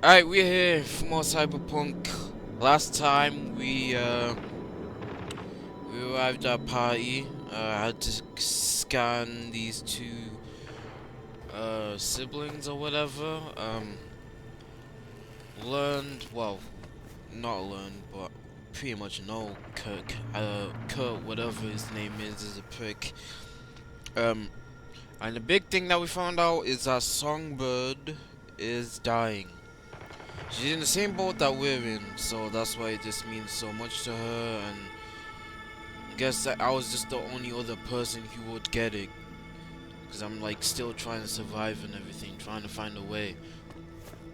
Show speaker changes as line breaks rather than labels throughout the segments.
Alright, we're here for more Cyberpunk. Last time we arrived at a party. I had to scan these two siblings or whatever. Learned, well, not learned, but pretty much know Kurt, whatever his name is a prick. And the big thing that we found out is that Songbird is dying. She's in the same boat that we're in, so that's why this means so much to her, and I guess that I was just the only other person who would get it, because I'm like still trying to survive and everything, trying to find a way.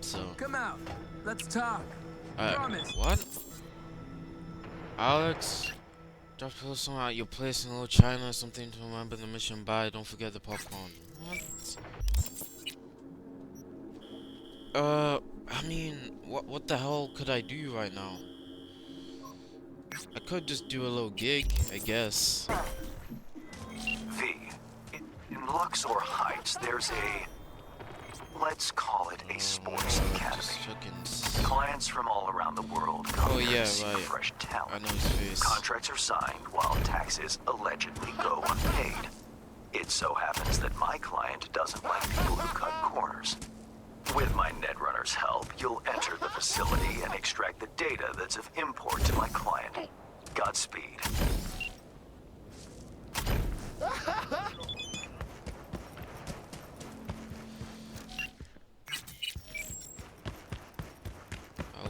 So
come out, let's talk. Promise.
What? Alex, drop a song at your place in Little China, something to remember the mission by. Don't forget the popcorn. What? I mean, what the hell could I do right now? I could just do a little gig, I guess.
V, in Luxor Heights, there's let's call it a sports academy. Clients from all around the world come here to see fresh talent.
I know his face.
Contracts are signed while taxes allegedly go unpaid. It so happens that my client doesn't like people who cut corners. With my Netrunner's help, you'll enter the facility and extract the data that's of import to my client. Godspeed.
I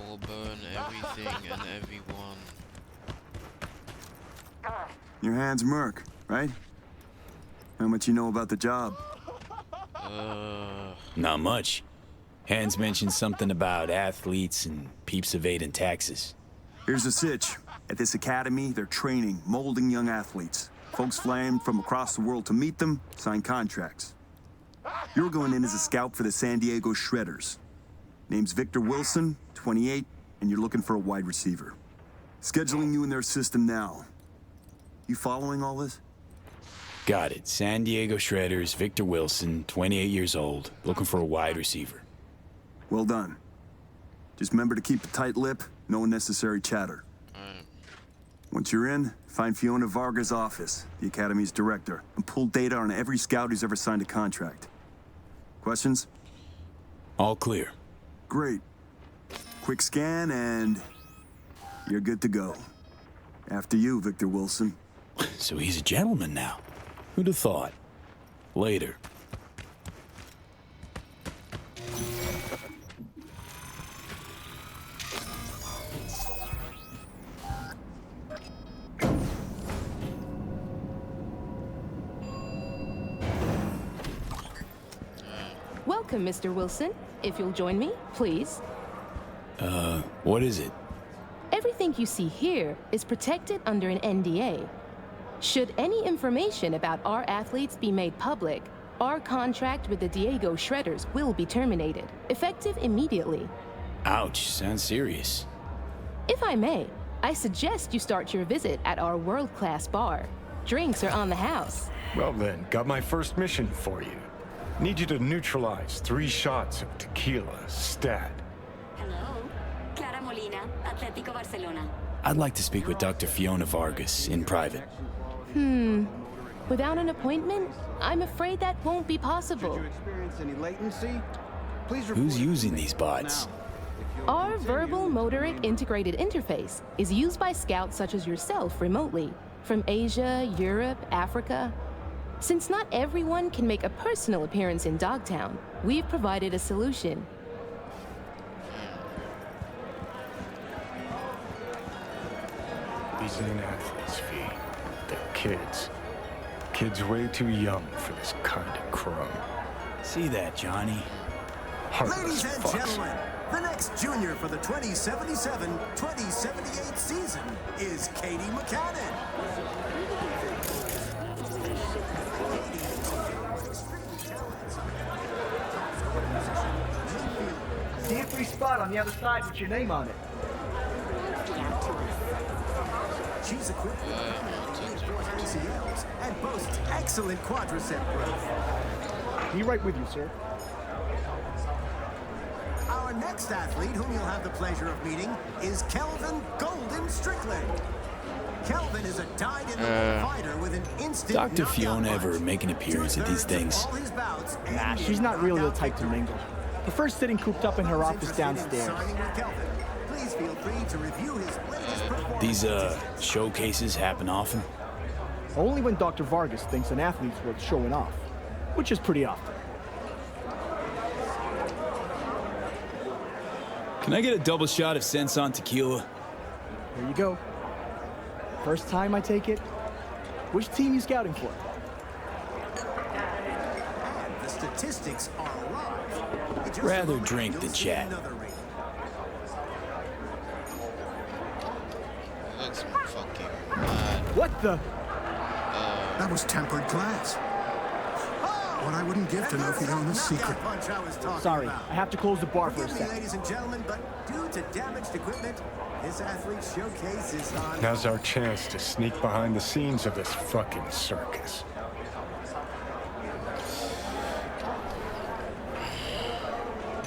will burn everything and everyone.
Your hand's Merc, right? How much you know about the job?
Not much. Hans mentioned something about athletes and peeps evading taxes.
Here's the sitch. At this academy, they're training, molding young athletes. Folks flying from across the world to meet them, sign contracts. You're going in as a scout for the San Diego Shredders. Name's Victor Wilson, 28, and you're looking for a wide receiver. Scheduling you in their system now. You following all this?
Got it. San Diego Shredders, Victor Wilson, 28 years old, looking for a wide receiver.
Well done. Just remember to keep a tight lip, no unnecessary chatter. Once you're in, find Fiona Varga's office, the Academy's director, and pull data on every scout who's ever signed a contract. Questions?
All clear.
Great. Quick scan and you're good to go. After you, Victor Wilson.
So he's a gentleman now. Who'd have thought? Later.
Welcome, Mr. Wilson. If you'll join me, please.
What is it?
Everything you see here is protected under an NDA. Should any information about our athletes be made public, our contract with the Diego Shredders will be terminated, effective immediately.
Ouch, sounds serious.
If I may, I suggest you start your visit at our world-class bar. Drinks are on the house.
Well then, got my first mission for you. Need you to neutralize 3 shots of tequila, stat.
Hello, Clara Molina, Atlético Barcelona.
I'd like to speak with Dr. Fiona Vargas in private.
Without an appointment, I'm afraid that won't be possible.
Who's using these bots?
Our verbal motoric integrated interface is used by scouts such as yourself remotely, from Asia, Europe, Africa. Since not everyone can make a personal appearance in Dogtown, we've provided a solution.
These ain't athletes, V. They're kids. Kids way too young for this kind of crumb.
See that, Johnny?
Heartless
Ladies and
fucks.
gentlemen, the next junior for the 2077-2078 season is Katie McCannon.
See a free spot on the other side with your name on it.
She's equipped with ACLs and boasts excellent quadricep growth.
Be right with you, sir.
Our Our next athlete, whom you'll have the pleasure of meeting, is Kelvin Golden Strickland. Kelvin is a dyed-in-the-wool fighter with an instant
Dr.
knockout
Fiona ever
punch.
make an appearance at these things?
All his bouts and
Nah,
being
she's not really the
knocked
type
out
to mingle. Prefers sitting cooped up in her office downstairs.
Signing with Kelvin. Please feel free to review his latest performance.
These, showcases happen often?
Only when Dr. Vargas thinks an athlete's worth showing off, which is pretty often.
Can I get a double shot of Senson tequila?
Here you go. First time I take it. Which team you scouting for?
And the statistics are alive. In just a
Rather
moment,
drink
you'll
than
see
chat.
another rating.
Looks fucking mad.
What the?
That was tempered glass. What I wouldn't give to know Fiona's secret.
Sorry, I have to close the bar for a
Forgive me,
second.
ladies and gentlemen, but due to damaged equipment, this athlete showcase is on.
Now's our chance to sneak behind the scenes of this fucking circus.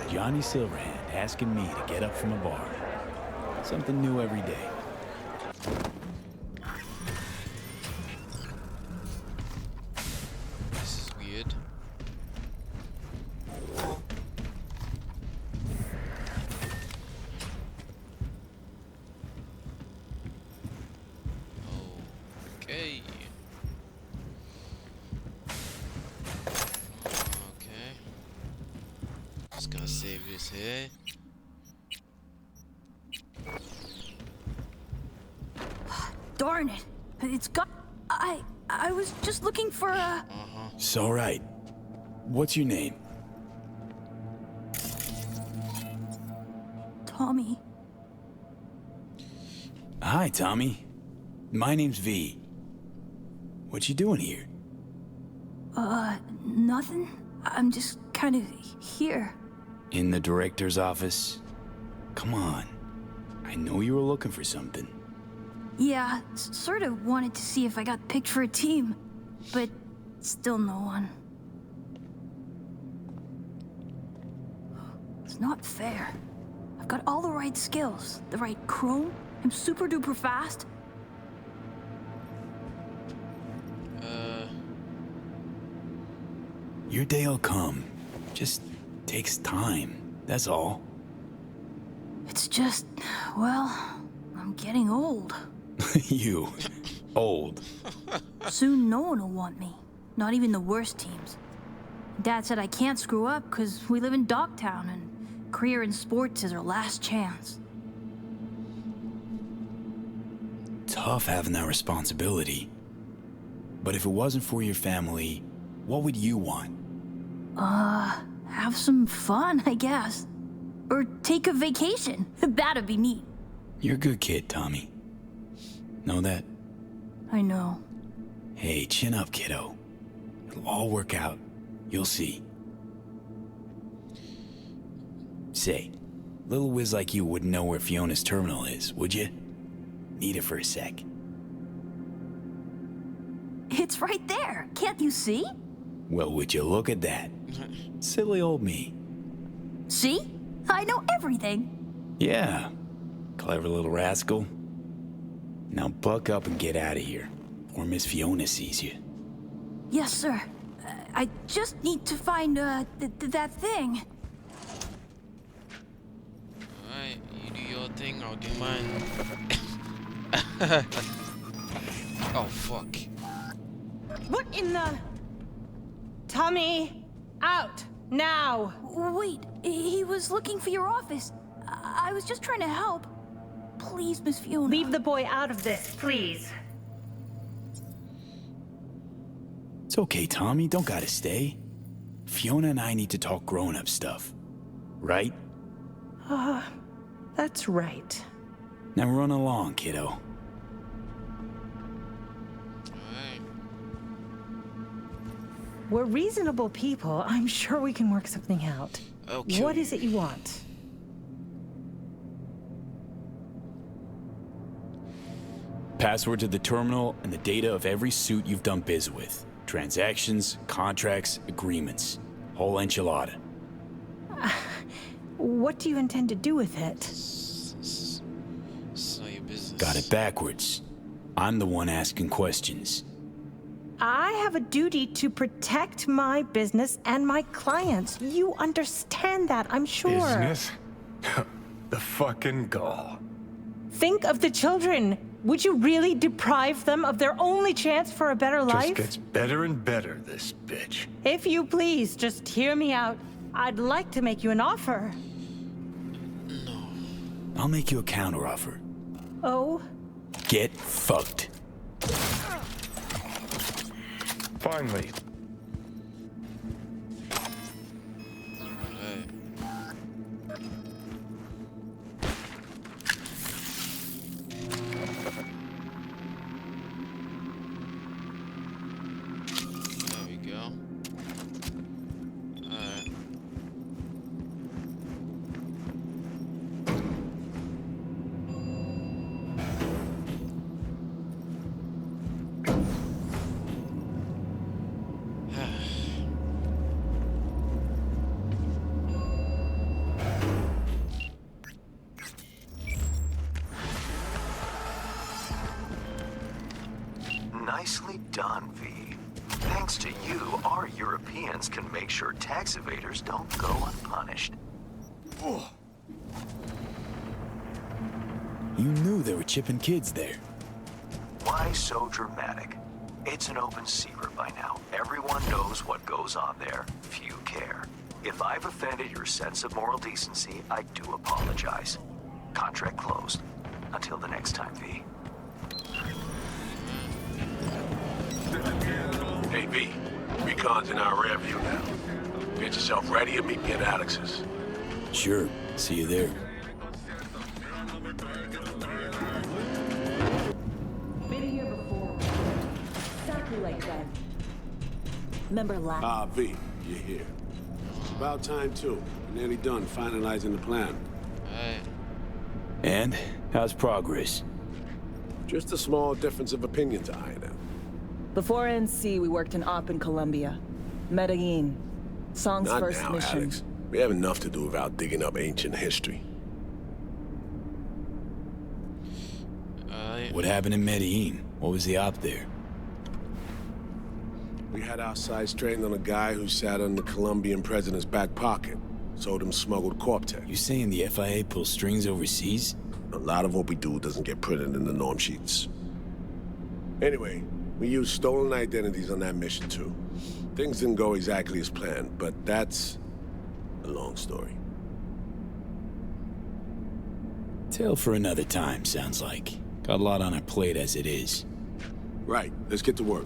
Johnny Silverhand asking me to get up from a bar. Something new every day.
This is weird. Okay. Okay. Just gonna save this here.
Darn it. It's got... I was just looking for a...
It's all right. What's your name?
Tommy.
Hi, Tommy. My name's V. What you doing here?
Nothing. I'm just kind of here.
In the director's office? Come on. I know you were looking for something.
Yeah, sort of wanted to see if I got picked for a team, but still no one. It's not fair. I've got all the right skills, the right chrome, I'm super duper fast.
Your day'll come. Just takes time. That's all.
It's just, well, I'm getting old.
You. Old.
Soon no one will want me. Not even the worst teams. Dad said I can't screw up because we live in Dogtown and career in sports is our last chance.
Tough having that responsibility. But if it wasn't for your family, what would you want?
Have some fun, I guess. Or take a vacation. That'd be neat.
You're a good kid, Tommy. Know that?
I know.
Hey, chin up, kiddo. It'll all work out. You'll see. Say, little whiz like you wouldn't know where Fiona's terminal is, would you? Need it for a sec.
It's right there. Can't you see?
Well, would you look at that? Silly old me.
See? I know everything.
Yeah. Clever little rascal. Now buck up and get out of here, or Miss Fiona sees you.
Yes, sir. I just need to find, that thing.
Alright, you do your thing, I'll do mine. Oh, fuck.
What in the... Tommy! Out! Now!
Wait, he was looking for your office. I was just trying to help. Please, Miss Fiona.
Leave the boy out of this, please.
It's okay, Tommy. Don't gotta stay. Fiona and I need to talk grown-up stuff. Right?
That's right.
Now run along, kiddo.
Alright.
We're reasonable people. I'm sure we can work something out.
Okay.
What is it you want?
Password to the terminal and the data of every suit you've done biz with. Transactions, contracts, agreements. Whole enchilada.
What do you intend to do with it?
It's not your business.
Got it backwards. I'm the one asking questions.
I have a duty to protect my business and my clients. You understand that, I'm sure.
Business? The fucking gall.
Think of the children. Would you really deprive them of their only chance for a better life?
Just gets better and better, this bitch.
If you please, just hear me out. I'd like to make you an offer.
No.
I'll make you a counteroffer.
Oh?
Get fucked.
Finally.
There we go. Alright.
Nicely done, V. Thanks to you, our Europeans can make sure tax evaders don't go unpunished.
You knew there were chipping kids there.
Why so dramatic? It's an open secret by now. Everyone knows what goes on there. Few care. If I've offended your sense of moral decency, I do apologize. Contract closed. Until the next time, V.
Hey, V. Recon's in our rear view now. Get yourself ready and meet me at Alex's.
Sure. See you there.
Been here before. Exactly like that. Remember last...
Ah, V, you're here. It's about time, too. We're nearly done finalizing the plan.
And? How's progress?
Just a small difference of opinion to iron out.
Before NC, we worked in Op in Colombia. Medellin. Song's
Not
first
now,
mission.
Alex. We have enough to do without digging up ancient history.
What happened in Medellin? What was the op there?
We had our sights straightened on a guy who sat on the Colombian president's back pocket. Sold him smuggled corp tech.
You saying the FIA pulls strings overseas?
A lot of what we do doesn't get printed in the norm sheets. Anyway, we used stolen identities on that mission too. Things didn't go exactly as planned, but that's a long story.
Tale for another time, sounds like. Got a lot on our plate as it is.
Right, let's get to work.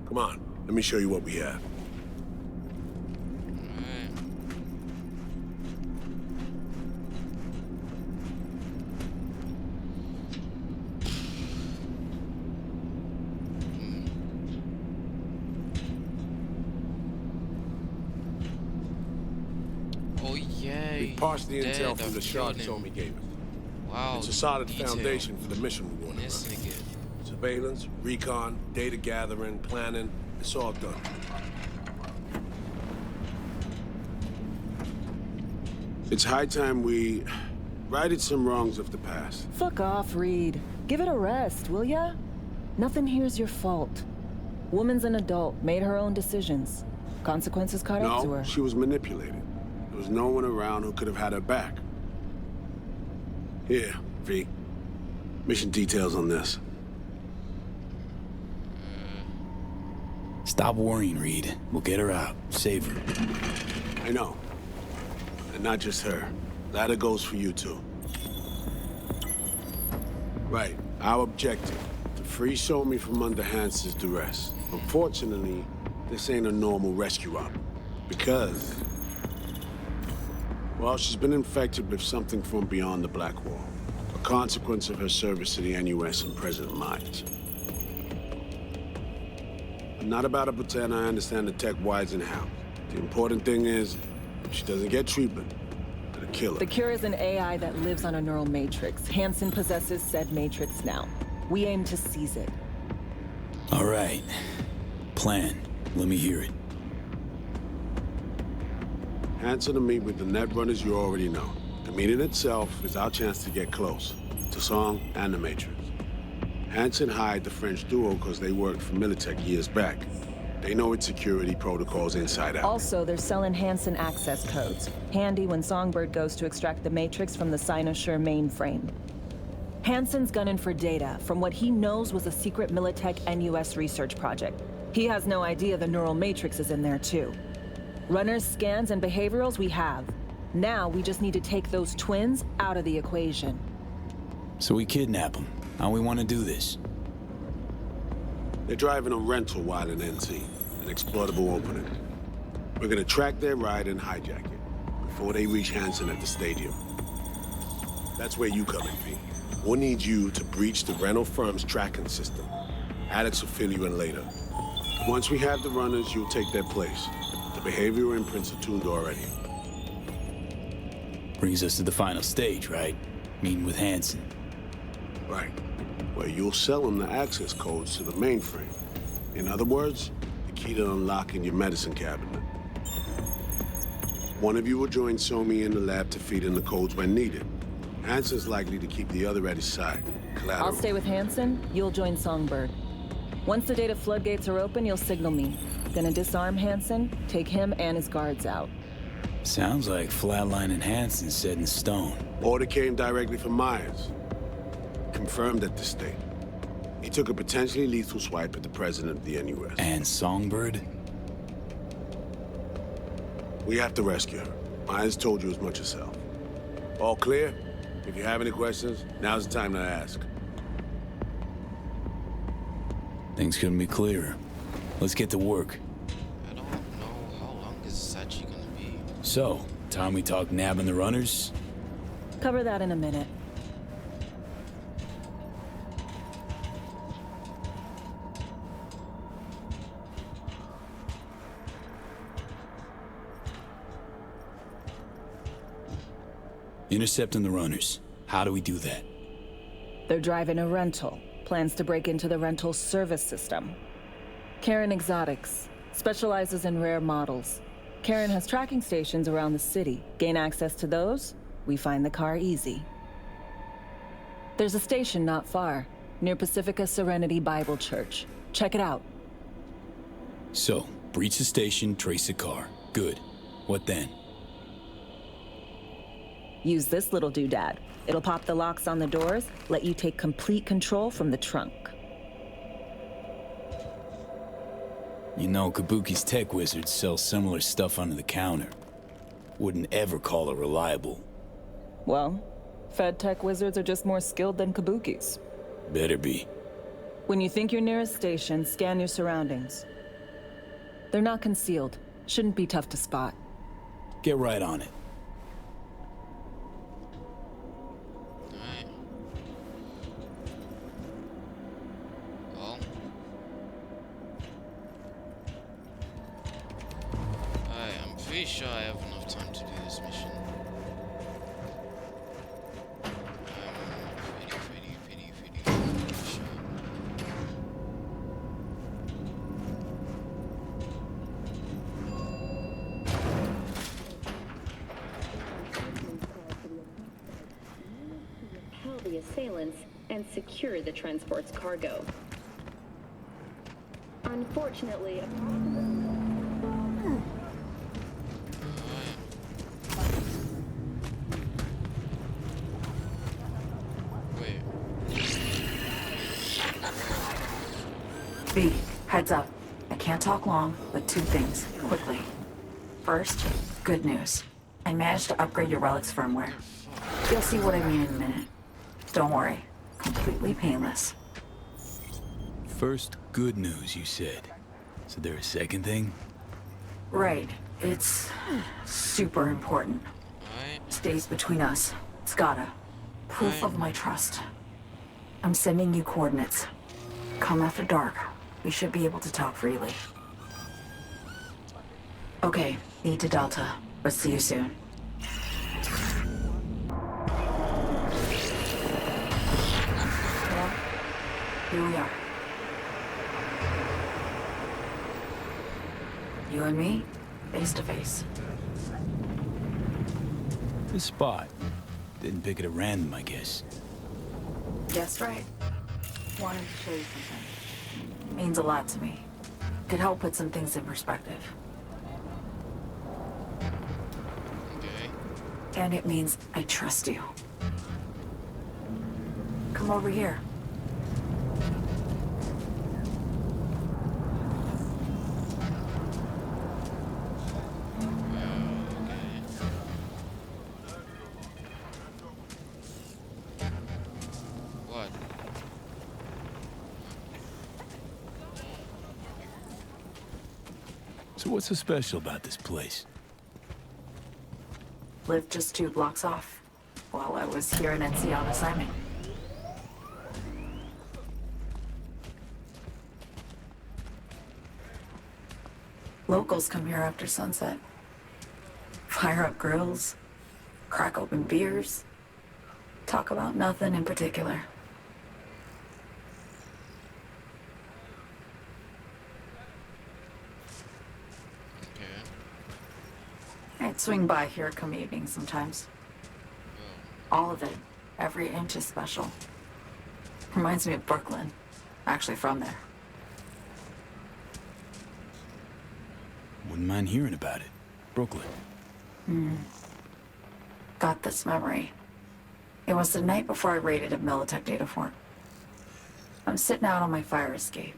Come on, let me show you what we have.
Oh yeah.
We parsed the intel from the shard Tommy gave us.
Wow.
It's a solid
detail.
foundation for the mission we want to run. Surveillance, recon, data gathering, planning, it's all done. It's high time we righted some wrongs of the past.
Fuck off, Reed. Give it a rest, will ya? Nothing here's your fault. Woman's an adult, made her own decisions. Consequences caught up to her.
No, she was manipulated. There was no one around who could have had her back. Here, V. Mission details on this.
Stop worrying, Reed. We'll get her out. Save her.
I know. And not just her. Ladder goes for you, too. Right. Our objective. To free Somi from under Hansen's duress. Unfortunately, this ain't a normal rescue op. Because... well, she's been infected with something from beyond the Black Wall. A consequence of her service to the NUS and President Mines. I'm not about to pretend I understand the tech whys and how. The important thing is, if she doesn't get treatment, it'll kill her.
The cure is an AI that lives on a neural matrix. Hansen possesses said matrix now. We aim to seize it.
All right. Plan. Let me hear it.
Hanson to meet with the net runners you already know. The meeting itself is our chance to get close to Song and the Matrix. Hanson hired the French duo because they worked for Militech years back. They know its security protocols inside out.
Also, they're selling Hanson access codes. Handy when Songbird goes to extract the Matrix from the Cynosure mainframe. Hanson's gunning for data from what he knows was a secret Militech NUS research project. He has no idea the neural matrix is in there too. Runners, scans, and behaviorals we have. Now we just need to take those twins out of the equation.
So we kidnap them. How we want to do this?
They're driving a rental while in NC, an exploitable opening. We're gonna track their ride and hijack it before they reach Hanson at the stadium. That's where you come in, V. We'll need you to breach the rental firm's tracking system. Alex will fill you in later. Once we have the runners, you'll take their place. The behavioral imprints are tuned already.
Brings us to the final stage, right? Meeting with Hanson.
Right. Where you'll sell them the access codes to the mainframe. In other words, the key to unlocking your medicine cabinet. One of you will join Somi in the lab to feed in the codes when needed. Hanson's likely to keep the other at his side. Collateral.
I'll stay with Hanson, you'll join Songbird. Once the data floodgates are open, you'll signal me. Gonna disarm Hanson, take him and his guards out.
Sounds like Flatline and Hanson set in stone.
Order came directly from Myers. Confirmed at the state. He took a potentially lethal swipe at the president of the NUS.
And Songbird?
We have to rescue her. Myers told you as much herself. All clear? If you have any questions, now's the time to ask.
Things couldn't be clearer. Let's get to work.
I don't know how long is this actually gonna be.
So, time we talk nabbing the runners?
Cover that in a minute.
Intercepting the runners. How do we do that?
They're driving a rental. Plans to break into the rental service system. Karen Exotics specializes in rare models. Karen has tracking stations around the city. Gain access to those, we find the car easy. There's a station not far, near Pacifica Serenity Bible Church. Check it out.
So, breach the station, trace the car. Good. What then?
Use this little doodad. It'll pop the locks on the doors, let you take complete control from the trunk.
You know, Kabuki's tech wizards sell similar stuff under the counter. Wouldn't ever call it reliable.
Well, Fed tech wizards are just more skilled than Kabuki's.
Better be.
When you think you're near a station, scan your surroundings. They're not concealed. Shouldn't be tough to spot.
Get right on it.
Pretty sure I have enough time to do this mission. Pretty sure.
Repel the assailants and secure the transport's cargo. Unfortunately,
V, heads up. I can't talk long, but two things, quickly. First, good news. I managed to upgrade your relic's firmware. You'll see what I mean in a minute. Don't worry, completely painless.
First, good news, you said. Is there a second thing?
Right. It's super important. Stays between us. It's gotta. Proof of my trust. I'm sending you coordinates. Come after dark. We should be able to talk freely. Okay, need to Delta, but see you soon. Well, here we are. You and me, face to face.
This spot. Didn't pick it at random, I guess.
Guessed right. Wanted to show you something. Means a lot to me. Could help put some things in perspective.
Okay.
And it means I trust you. Come over here.
So what's so special about this place?
Lived just 2 blocks off while I was here in NC on assignment. Locals come here after sunset. Fire up grills, crack open beers, talk about nothing in particular. I'd swing by here come evening sometimes. All of it. Every inch is special. Reminds me of Brooklyn. Actually from there.
Wouldn't mind hearing about it. Brooklyn.
Got this memory. It was the night before I raided a Militech data fort. I'm sitting out on my fire escape.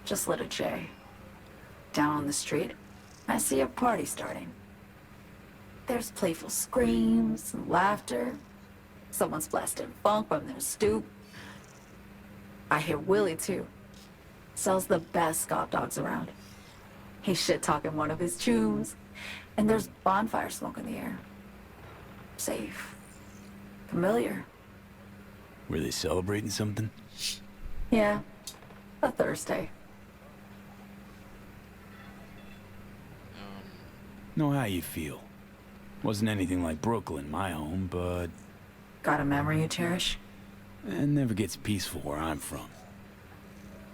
Just lit a J. Down on the street, I see a party starting. There's playful screams and laughter. Someone's blasting funk from their stoop. I hear Willie, too. Sells the best scout dogs around. He's shit-talking one of his chooms. And there's bonfire smoke in the air. Safe. Familiar.
Were they celebrating something?
Yeah. A Thursday.
Know how you feel. Wasn't anything like Brooklyn, my home, but...
Got a memory you cherish?
It never gets peaceful where I'm from.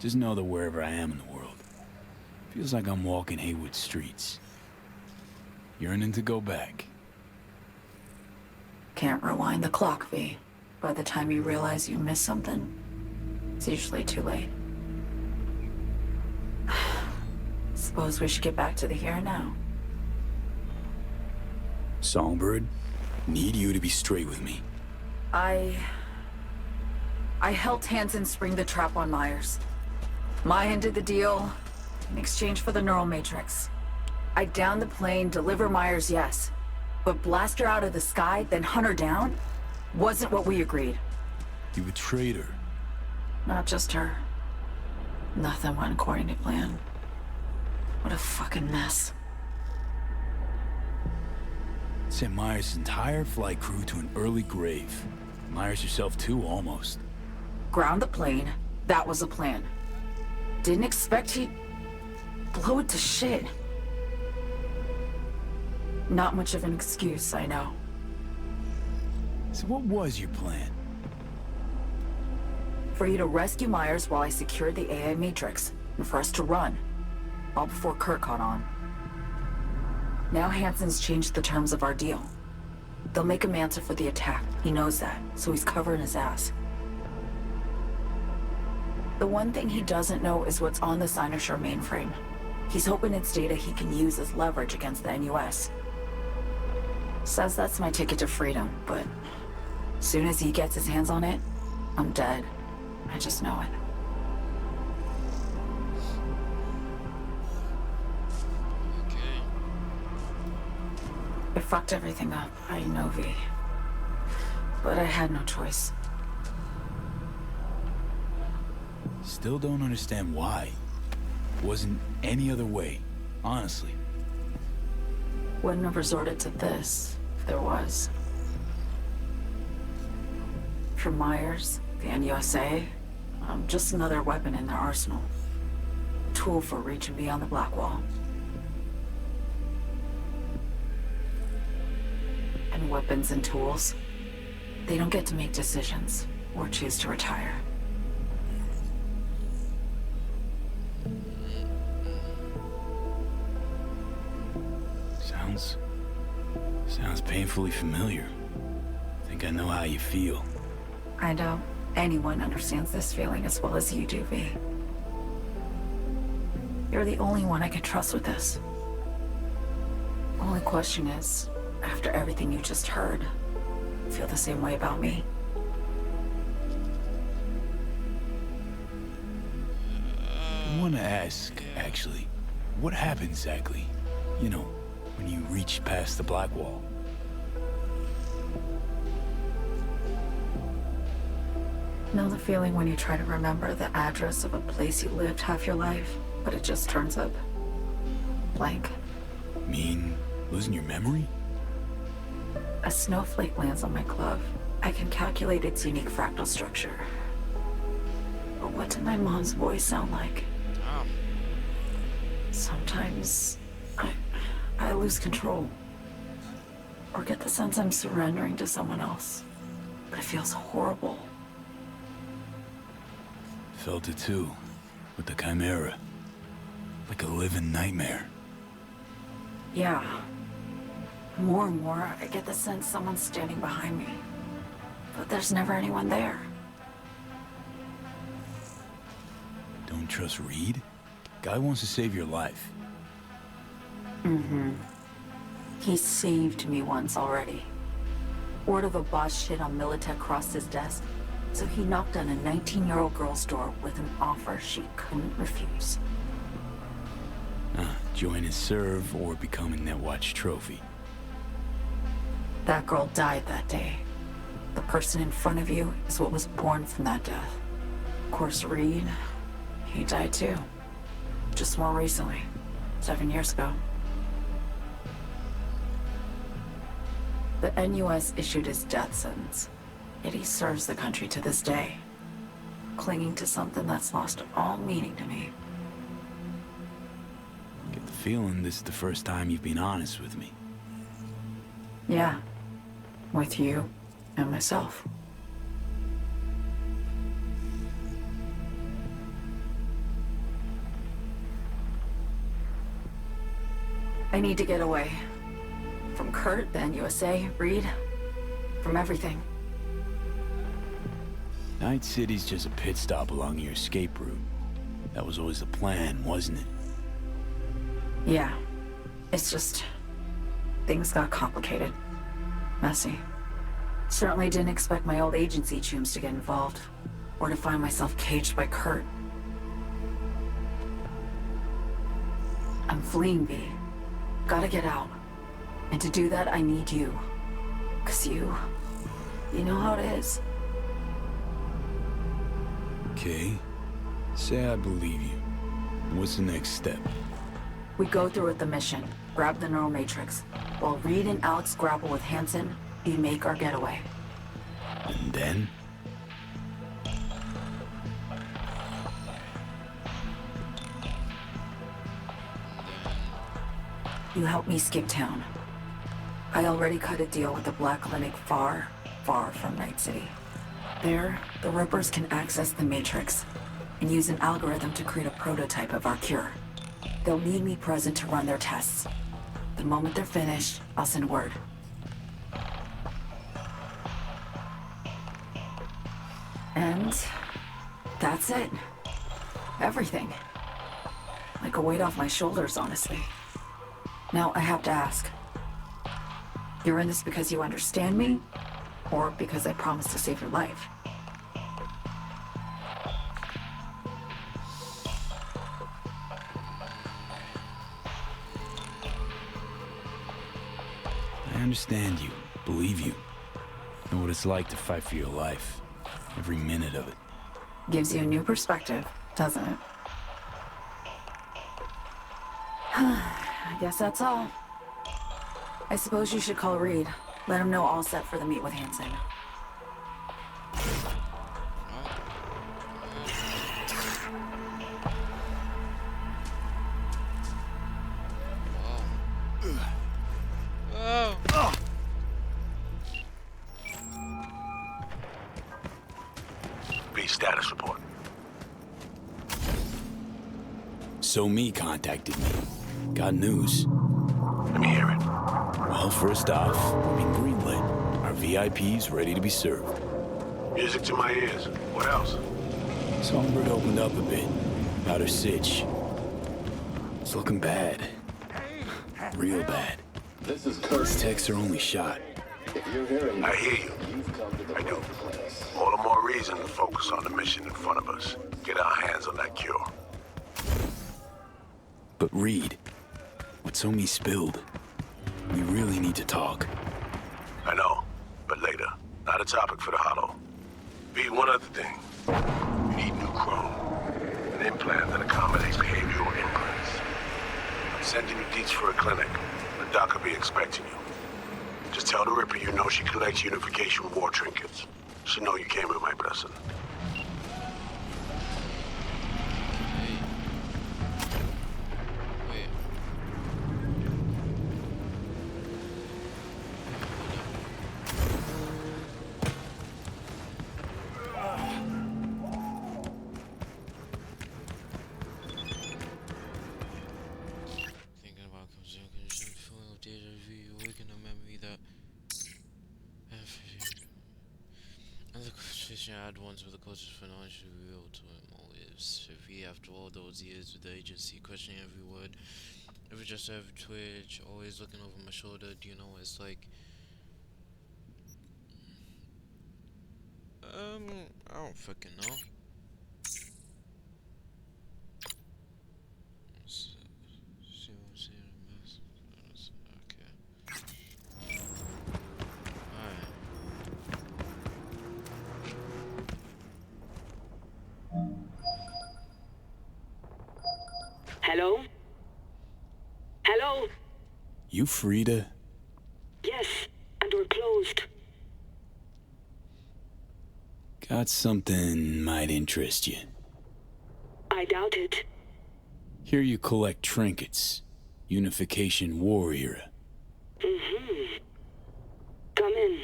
Just know that wherever I am in the world, feels like I'm walking Haywood streets. Yearning to go back.
Can't rewind the clock, V. By the time you realize you missed something, it's usually too late. Suppose we should get back to the here and now.
Songbird, need you to be straight with me.
I helped Hansen spring the trap on Myers. Maya did the deal in exchange for the neural matrix. I downed the plane, deliver Myers, yes. But blast her out of the sky, then hunt her down? Wasn't what we agreed.
You betrayed her.
Not just her. Nothing went according to plan. What a fucking mess.
Sent Myers' entire flight crew to an early grave. Myers herself too, almost.
Ground the plane. That was the plan. Didn't expect he'd blow it to shit. Not much of an excuse, I know.
So what was your plan?
For you to rescue Myers while I secured the AI Matrix, and for us to run. All before Kurt caught on. Now Hansen's changed the terms of our deal. They'll make him answer for the attack. He knows that, so he's covering his ass. The one thing he doesn't know is what's on the Cynosure mainframe. He's hoping it's data he can use as leverage against the NUS. Says that's my ticket to freedom, but as soon as he gets his hands on it, I'm dead. I just know it. I fucked everything up, I know, V. But I had no choice.
Still don't understand why. Wasn't any other way, honestly.
Wouldn't have resorted to this, if there was. For Myers, the NUSA, I'm just another weapon in their arsenal. Tool for reaching beyond the Black Wall. And weapons and tools, they don't get to make decisions or choose to retire.
Sounds painfully familiar. Think I know how you feel.
I doubt anyone understands this feeling as well as you do, V. You're the only one I can trust with this. Only question is, after everything you just heard, feel the same way about me?
I want to ask, actually, what happened exactly? You know, when you reached past the black wall.
Know the feeling when you try to remember the address of a place you lived half your life, but it just turns up blank?
Mean losing your memory?
A snowflake lands on my glove. I can calculate its unique fractal structure. But what did my mom's voice sound like? Sometimes I lose control. Or get the sense I'm surrendering to someone else. But it feels horrible.
Felt it too, with the Chimera. Like a living nightmare.
Yeah. More and more, I get the sense someone's standing behind me. But there's never anyone there.
Don't trust Reed? Guy wants to save your life.
Mm-hmm. He saved me once already. Word of a boss shit on Militech crossed his desk, so he knocked on a 19-year-old girl's door with an offer she couldn't refuse.
Join his serve or become a Netwatch trophy.
That girl died that day. The person in front of you is what was born from that death. Of course, Reed, he died too. Just more recently. 7 years ago. The NUS issued his death sentence, yet he serves the country to this day, clinging to something that's lost all meaning to me.
Get the feeling this is the first time you've been honest with me.
Yeah, with you and myself. I need to get away. From Kurt, the NUSA, Reed, from everything.
Night City's just a pit stop along your escape route. That was always the plan, wasn't it?
Yeah. It's just... things got complicated. Messy. Certainly didn't expect my old agency chooms to get involved. Or to find myself caged by Kurt. I'm fleeing, V. Gotta get out. And to do that, I need you. 'Cause you know how it is.
Okay. Say I believe you. What's the next step?
We go through with the mission. Grab the neural matrix. While Reed and Alex grapple with Hansen, we make our getaway.
And then?
You help me skip town. I already cut a deal with the Black Clinic far, far from Night City. There, the Rippers can access the Matrix and use an algorithm to create a prototype of our cure. They'll need me present to run their tests. The moment they're finished, I'll send word. And that's it. Everything. Like a weight off my shoulders, honestly. Now, I have to ask. You're in this because you understand me? Or because I promised to save your life?
I understand you. Believe you. Know what it's like to fight for your life. Every minute of it.
Gives you a new perspective, doesn't it? I guess that's all. I suppose you should call Reed. Let him know all set for the meet with Hansen.
B, status report.
So Me contacted me. Got news.
Let me hear it.
Well, Well, first off, we've been greenlit. Our VIPs ready to be served.
Music to my ears. What else?
Songbird opened up a bit about her sitch. It's looking bad. Real bad. Those techs are only shot.
I hear you. I do. All the more reason to focus on the mission in front of us. Get our hands on that cure.
But Reed, what Somi spilled, we really need to talk.
I know, but later. Not a topic for the Hollow. B, one other thing. You need new chrome. An implant that accommodates behavioral imprints. I'm sending you deets for a clinic. The doc will be expecting you. Just tell the Ripper you know she collects unification war trinkets. She know you came with my blessing.
Add ones with the closest financial real to motives. If he, after all those years with the agency, questioning every word, every gesture, every twitch, always looking over my shoulder, do you know what it's like? I don't fucking know.
Hello? Hello?
You Frida?
Yes, and we're closed.
Got something might interest you.
I doubt it.
Here you collect trinkets. Unification war era.
Mm-hmm. Come in.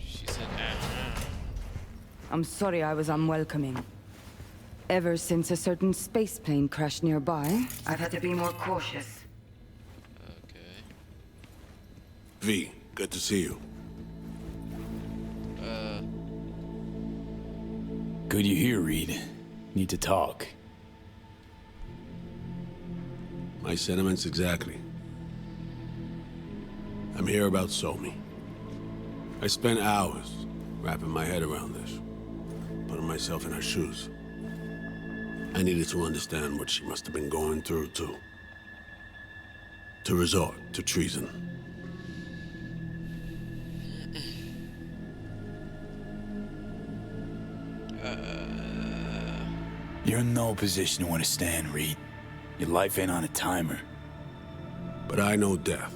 She said,
I'm sorry I was unwelcoming. Ever since a certain space plane crashed nearby, I've had to be more cautious.
Okay.
V, good to see you.
Good you're here, Reed. Need to talk.
My sentiments exactly. I'm here about Somi. I spent hours wrapping my head around this, putting myself in her shoes. I needed to understand what she must have been going through, too. To resort to treason.
You're in no position to understand, Reed. Your life ain't on a timer.
But I know death.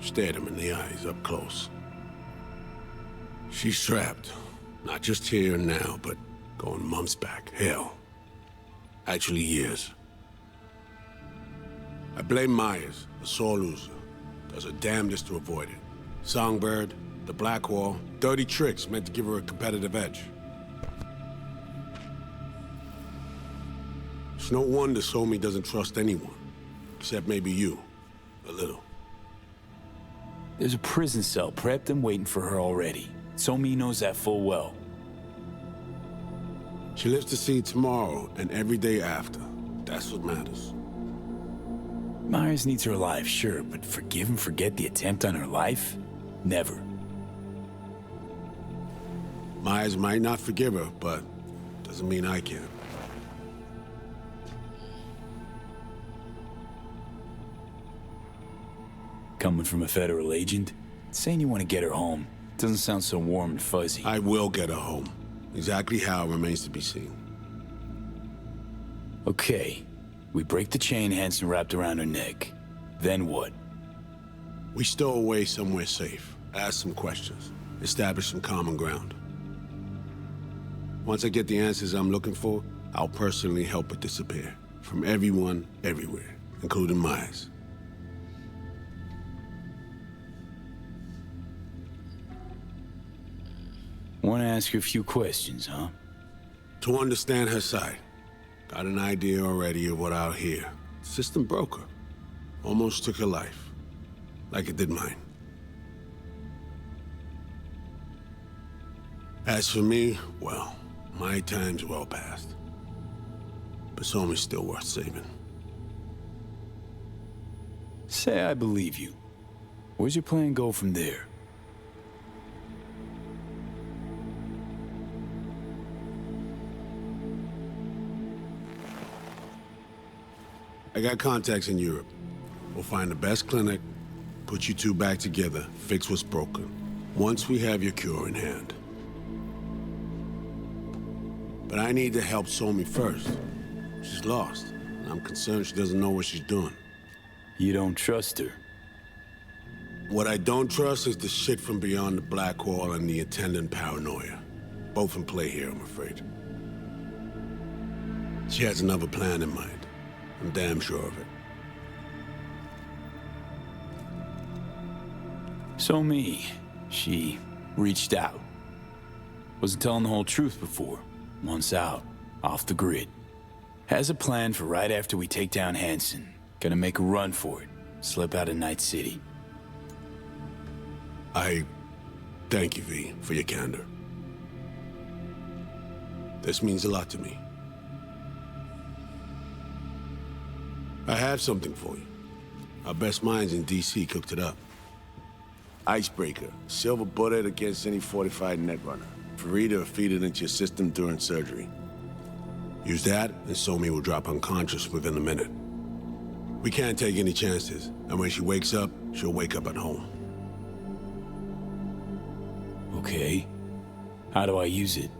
Stared him in the eyes up close. She's trapped. Not just here and now, but going months back. Hell. Actually, years. I blame Myers, the sore loser. Does her damnedest to avoid it. Songbird, the Blackwall, dirty tricks meant to give her a competitive edge. It's no wonder Somi doesn't trust anyone. Except maybe you. A little.
There's a prison cell prepped and waiting for her already. Somi knows that full well.
She lives to see tomorrow and every day after. That's what matters.
Myers needs her alive, sure, but forgive and forget the attempt on her life? Never.
Myers might not forgive her, but doesn't mean I can.
Coming from a federal agent? Saying you want to get her home doesn't sound so warm and fuzzy.
I will get her home. Exactly how remains to be seen.
Okay. We break the chain Hansen wrapped around her neck. Then what?
We stow away somewhere safe. Ask some questions. Establish some common ground. Once I get the answers I'm looking for, I'll personally help her disappear. From everyone, everywhere. Including Myers.
Want to ask you a few questions, huh?
To understand her side. Got an idea already of what I'll hear. System broke her. Almost took her life. like it did mine. As for me, well, my time's well past. But Somi's still worth saving.
Say I believe you. Where's your plan go from there?
I got contacts in Europe. We'll find the best clinic, put you two back together, fix what's broken. Once we have your cure in hand. But I need to help Somi first. She's lost, and I'm concerned she doesn't know what she's doing.
You don't trust her?
What I don't trust is the shit from beyond the black wall and the attendant paranoia. Both in play here, I'm afraid. She has another plan in mind. I'm damn sure of it.
Somi, she reached out. Wasn't telling the whole truth before. Once out, off the grid. Has a plan for right after we take down Hansen. Gonna make a run for it. Slip out of Night City.
I thank you, V, for your candor. This means a lot to me. I have something for you. Our best minds in DC cooked it up. Icebreaker, silver bullet against any fortified netrunner. Farida feed it into your system during surgery. Use that, and Somi will drop unconscious within a minute. We can't take any chances, and when she wakes up, she'll wake up at home.
Okay. How do I use it?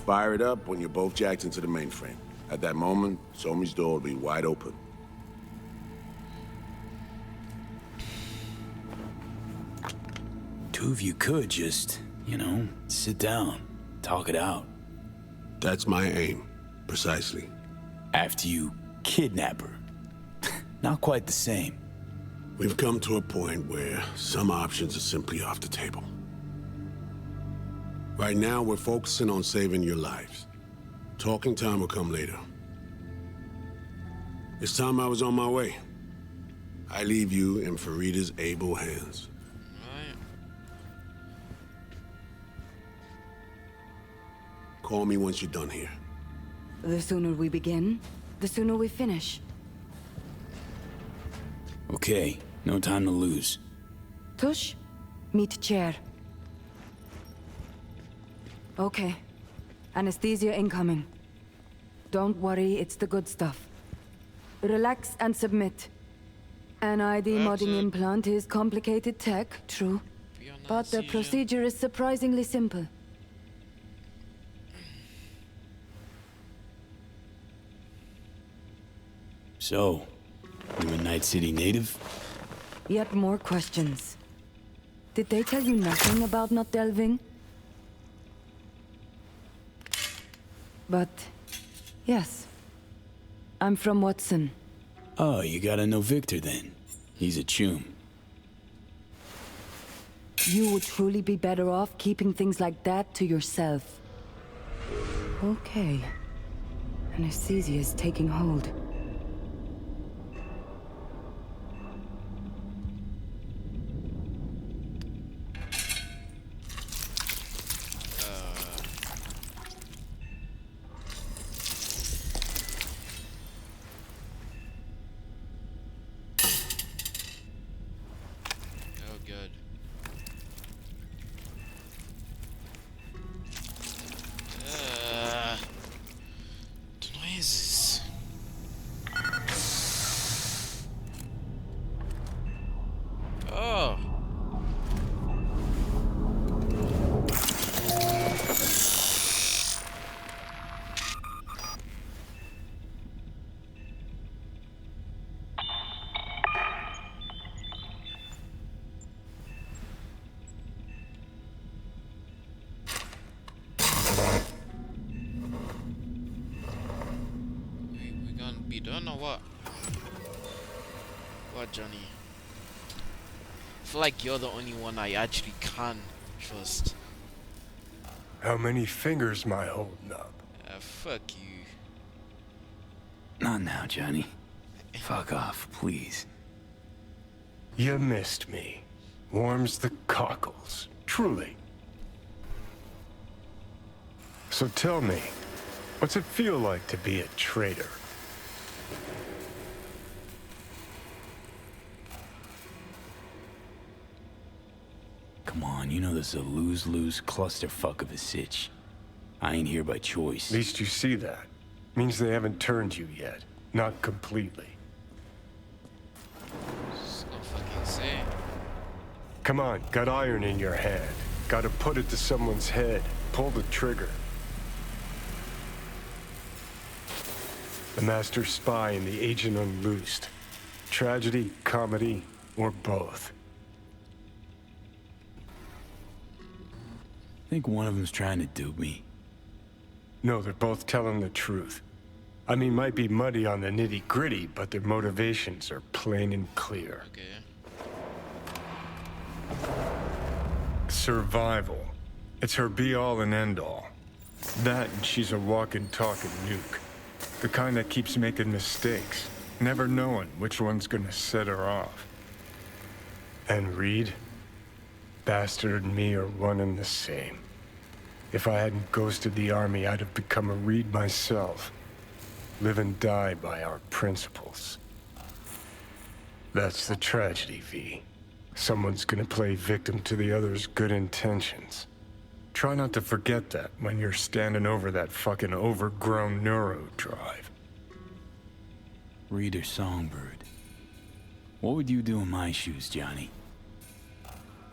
Fire it up when you're both jacked into the mainframe. At that moment, Somi's door will be wide open.
Two of you could just, you know, sit down, talk it out.
That's my aim, precisely.
After you kidnap her. Not quite the same.
We've come to a point where some options are simply off the table. Right now, we're focusing on saving your lives. Talking time will come later. It's time I was on my way. I leave you in Farida's able hands. Call me once you're done here.
The sooner we begin, the sooner we finish.
Okay, no time to lose.
Tush, meet chair. Okay. Anesthesia incoming. Don't worry, it's the good stuff. Relax and submit. An ID modding implant is complicated tech, true. But the procedure is surprisingly simple.
So, you a Night City native?
Yet more questions. Did they tell you nothing about not delving? But, yes. I'm from Watson.
Oh, you gotta know Victor then. He's a chum.
You would truly be better off keeping things like that to yourself. Okay. Anesthesia is taking hold.
Done or what? What, Johnny? I feel like you're the only one I actually can trust.
How many fingers am I holding up?
Fuck you.
Not now, Johnny. Fuck off, please.
You missed me. Warms the cockles. Truly. So tell me, what's it feel like to be a traitor?
Come on, you know this is a lose-lose clusterfuck of a sitch. I ain't here by choice.
At least you see that. Means they haven't turned you yet. Not completely.
So fucking say.
Come on, got iron in your hand. Gotta put it to someone's head. Pull the trigger. The master spy and the agent unloosed. Tragedy, comedy, or both.
Think one of them's trying to dupe me.
No, they're both telling the truth. I mean, might be muddy on the nitty-gritty, but their motivations are plain and clear.
Okay.
Survival. It's her be-all and end-all. That and she's a walking, talking nuke. The kind that keeps making mistakes, never knowing which one's gonna set her off. And Reed? Bastard and me are one and the same. If I hadn't ghosted the army, I'd have become a Reed myself. Live and die by our principles. That's the tragedy, V. Someone's gonna play victim to the other's good intentions. Try not to forget that when you're standing over that fucking overgrown neuro drive.
Reed or Songbird? What would you do in my shoes, Johnny?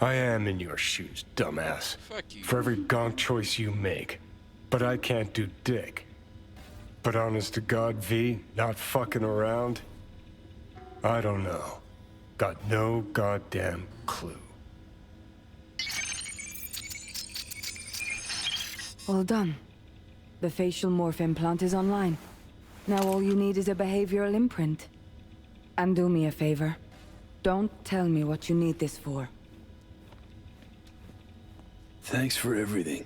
I am in your shoes, dumbass.
Fuck you.
For every gonk choice you make. But I can't do dick. But honest to God, V, not fucking around? I don't know. Got no goddamn clue.
All done. The facial morph implant is online. Now all you need is a behavioral imprint. And do me a favor. Don't tell me what you need this for.
Thanks for everything.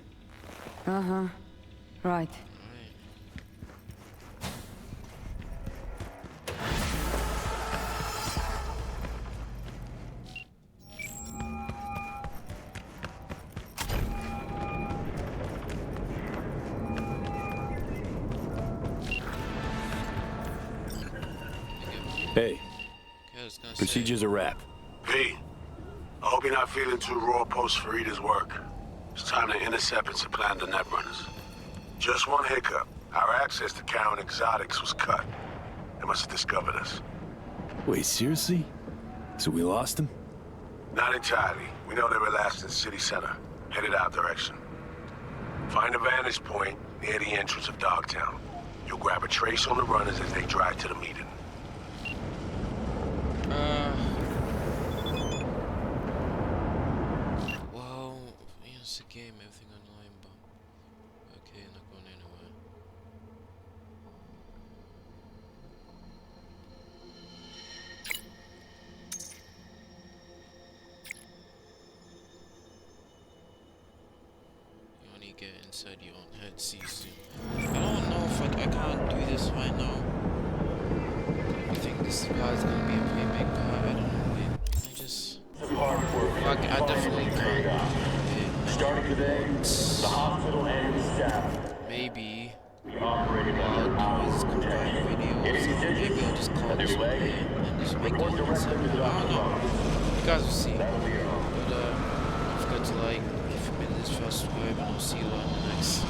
Uh-huh. Right.
Hey. Procedure's a wrap.
V, I hope you're not feeling too raw post Farida's work. It's time to intercept and supplant the netrunners. Just one hiccup. Our access to Karen Exotics was cut. They must have discovered us.
Wait, seriously? So we lost them?
Not entirely. We know they were last in city center, headed our direction. Find a vantage point near the entrance of Dogtown. You'll grab a trace on the runners as they drive to the meeting.
Well, it's a game, everything online, but okay, not going anywhere. You only get inside your own head, see soon. I don't know if I can't do this right now. I think this part is gonna be a pretty big part. I don't know. Fuck, I definitely can't.
Starting today, the hospital and staff.
Maybe.
I'll do
is combine videos. Maybe I'll just call this one and just make it inside. I don't know. You guys will see. But don't forget to like if you made this first subscribe, and I'll see you on the next.